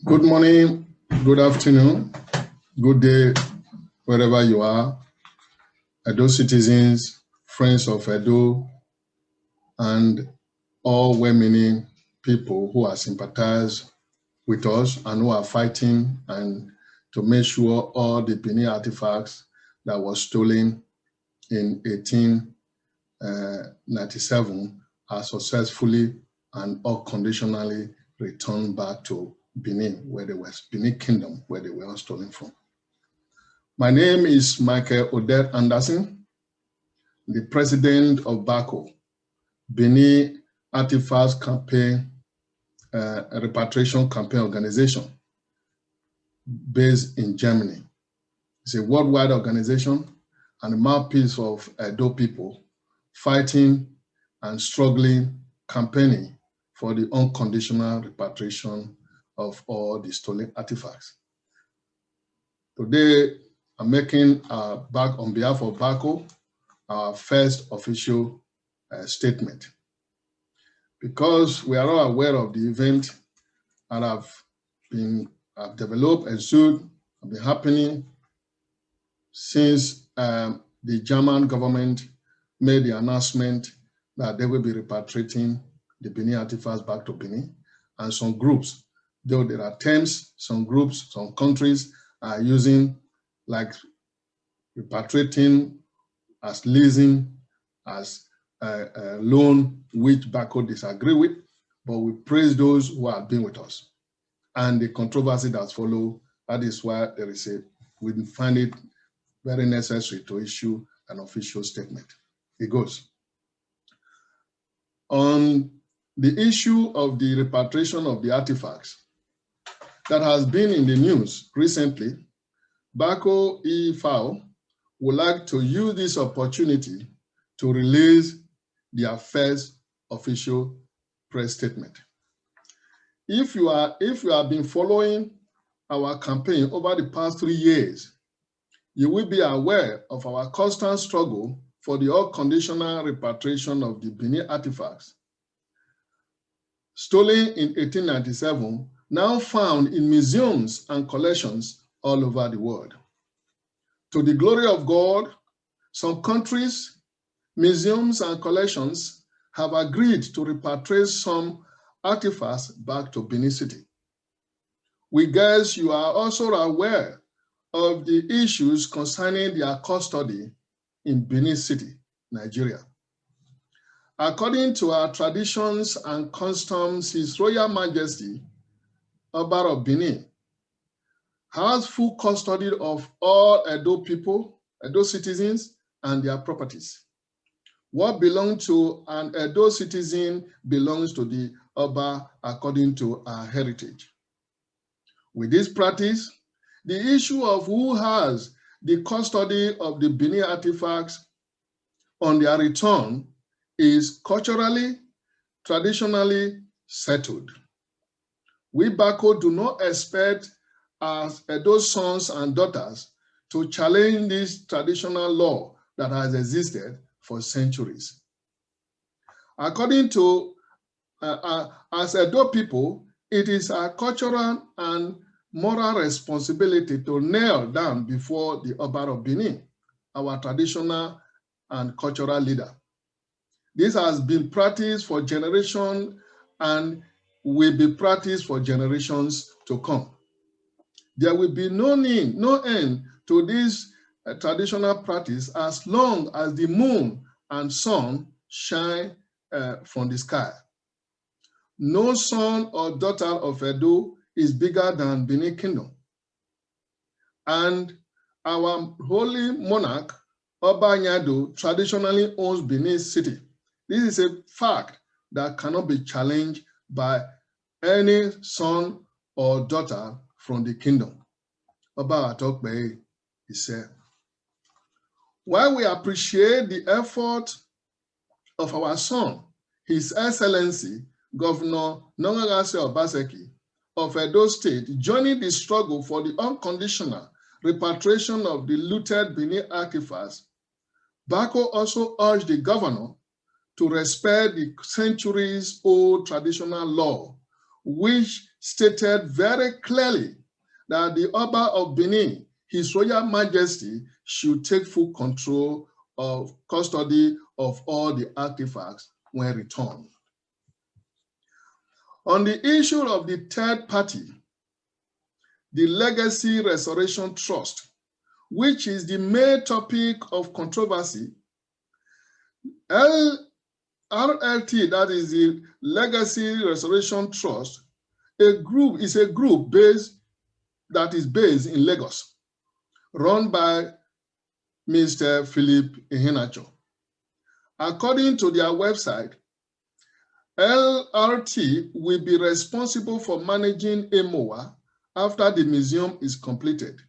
Good morning, good afternoon, good day, wherever you are. Edo citizens, friends of Edo, and all well-meaning people who are sympathized with us and who are fighting and to make sure all the Benin artifacts that was stolen in 1897 are successfully and unconditionally returned back to Benin, where they were, Benin Kingdom, where they were stolen from. My name is Michael Odette Anderson, the president of BARCO, Benin Artifacts Campaign, a repatriation campaign organization based in Germany. It's a worldwide organization and a mouthpiece of Edo people fighting and struggling, campaigning for the unconditional repatriation of all the stolen artifacts. Today, I'm making on behalf of BARCO our first official statement, because we are all aware of the event that have developed and soon have been happening since the German government made the announcement that they will be repatriating the Benin artifacts back to Benin. And some groups, though there are attempts, some groups, some countries are using like repatriating as leasing, as a loan, which BARCO disagree with, but we praise those who have been with us. And the controversy that follows, that is why there is we find it very necessary to issue an official statement. It goes. On the issue of the repatriation of the artifacts that has been in the news recently, BARCO EFAO would like to use this opportunity to release their first official press statement. If you have been following our campaign over the past 3 years, you will be aware of our constant struggle for the unconditional repatriation of the Benin artifacts stolen in 1897, now found in museums and collections all over the world. To the glory of God, some countries, museums, and collections have agreed to repatriate some artifacts back to Benin City. We guess you are also aware of the issues concerning their custody in Benin City, Nigeria. According to our traditions and customs, His Royal Majesty, Oba of Benin, has full custody of all Edo people, Edo citizens, and their properties. What belongs to an Edo citizen belongs to the Oba according to our heritage. With this practice, the issue of who has the custody of the Benin artifacts on their return is culturally, traditionally settled. We BARCO do not expect as Edo sons and daughters to challenge this traditional law that has existed for centuries. According to as Edo people, it is our cultural and moral responsibility to kneel down before the Oba of Benin, our traditional and cultural leader. This has been practiced for generations and will be practiced for generations to come. There will be no end to this traditional practice as long as the moon and sun shine from the sky. No son or daughter of Edo is bigger than Benin Kingdom. And our holy monarch, Oba Nyado, traditionally owns Benin City. This is a fact that cannot be challenged by any son or daughter from the kingdom. Oba Atokbe, he said. While we appreciate the effort of our son, His Excellency, Governor Nongagase Obaseki of Edo State, joining the struggle for the unconditional repatriation of the looted Benin artifacts, BARCO also urged the governor to respect the centuries-old traditional law, which stated very clearly that the Oba of Benin, His Royal Majesty, should take full control of custody of all the artifacts when returned. On the issue of the third party, the Legacy Restoration Trust, which is the main topic of controversy, RLT, that is the Legacy Restoration Trust, is a group that is based in Lagos, run by Mr. Philip Iheanacho. According to their website, LRT will be responsible for managing EMOA after the museum is completed.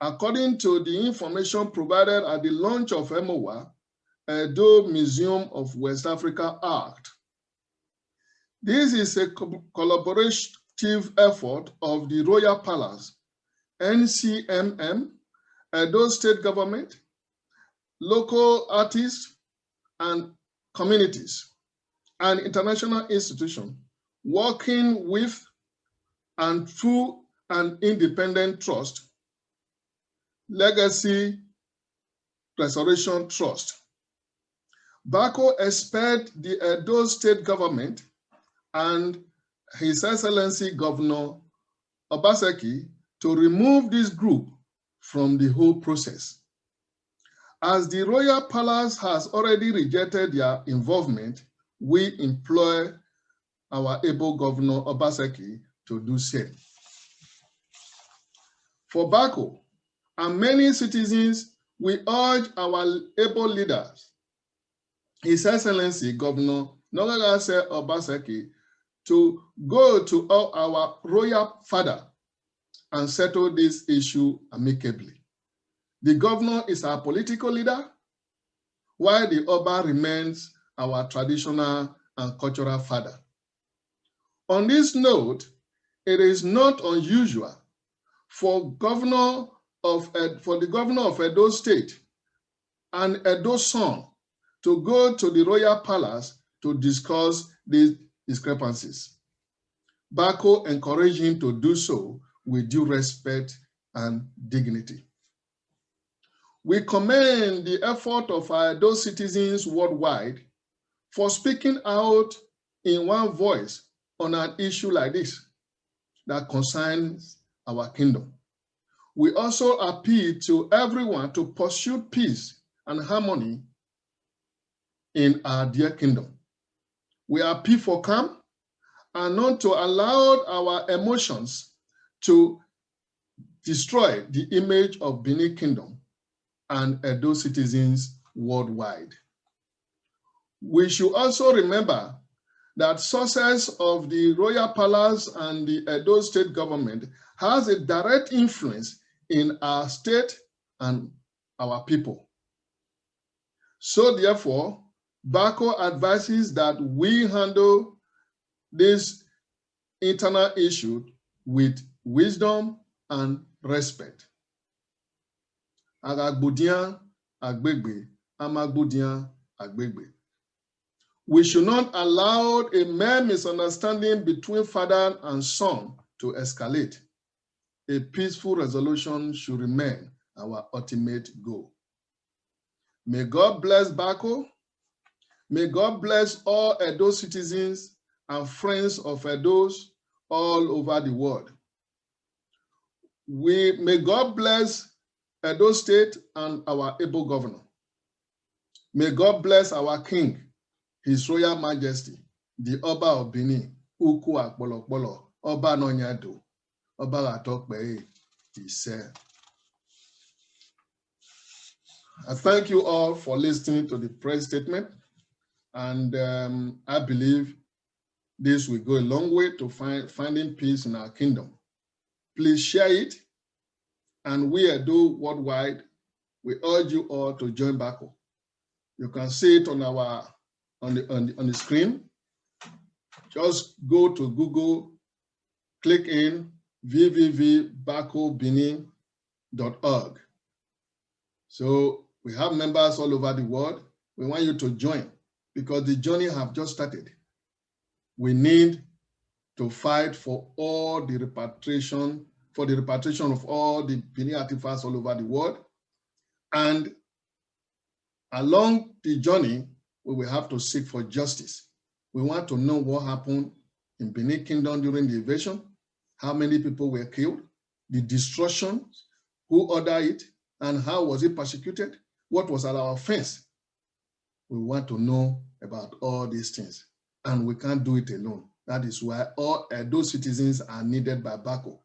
According to the information provided at the launch of EMOA, Edo Museum of West Africa Art. This is a collaborative effort of the Royal Palace, NCMM, Edo State Government, local artists and communities, and international institutions working with and through an independent trust, Legacy Restoration Trust. BARCO expects the Edo State Government and His Excellency Governor Obaseki to remove this group from the whole process. As the Royal Palace has already rejected their involvement, we implore our able Governor Obaseki to do same. For BARCO and many citizens, we urge our able leaders, His Excellency Governor Nogagase Obaseki, to go to our royal father and settle this issue amicably. The governor is our political leader, while the Oba remains our traditional and cultural father. On this note, it is not unusual for the governor of Edo State and Edo son to go to the Royal Palace to discuss these discrepancies. BARCO encouraged him to do so with due respect and dignity. We commend the effort of our Edo citizens worldwide for speaking out in one voice on an issue like this that concerns our kingdom. We also appeal to everyone to pursue peace and harmony in our dear kingdom. We appeal for calm and not to allow our emotions to destroy the image of Benin Kingdom and Edo citizens worldwide. We should also remember that success of the Royal Palace and the Edo State Government has a direct influence in our state and our people. So therefore, BARCO advises that we handle this internal issue with wisdom and respect. Agagbudian agbegbe, amagbudian agbegbe. We should not allow a mere misunderstanding between father and son to escalate. A peaceful resolution should remain our ultimate goal. May God bless BARCO. May God bless all Edo citizens and friends of Edos all over the world. May God bless Edo State and our able governor. May God bless our King, His Royal Majesty, the Oba of Benin, Uku Akbolokbolo, Oba Nonyado, Oba Latokbe, he said. I thank you all for listening to the press statement, and I believe this will go a long way to finding peace in our kingdom. Please share it, and we Edo worldwide, we urge you all to join BARCO. You can see it on the screen. Just go to Google, click in www.barcobenin.org. So we have members all over the world. We want you to join because the journey have just started. We need to fight for all the repatriation, of all the Benin artifacts all over the world. And along the journey, we will have to seek for justice. We want to know what happened in Benin Kingdom during the invasion, how many people were killed, the destruction, who ordered it, and how was it persecuted, what was our offense. We want to know about all these things, and we can't do it alone. That is why all those citizens are needed by BARCO.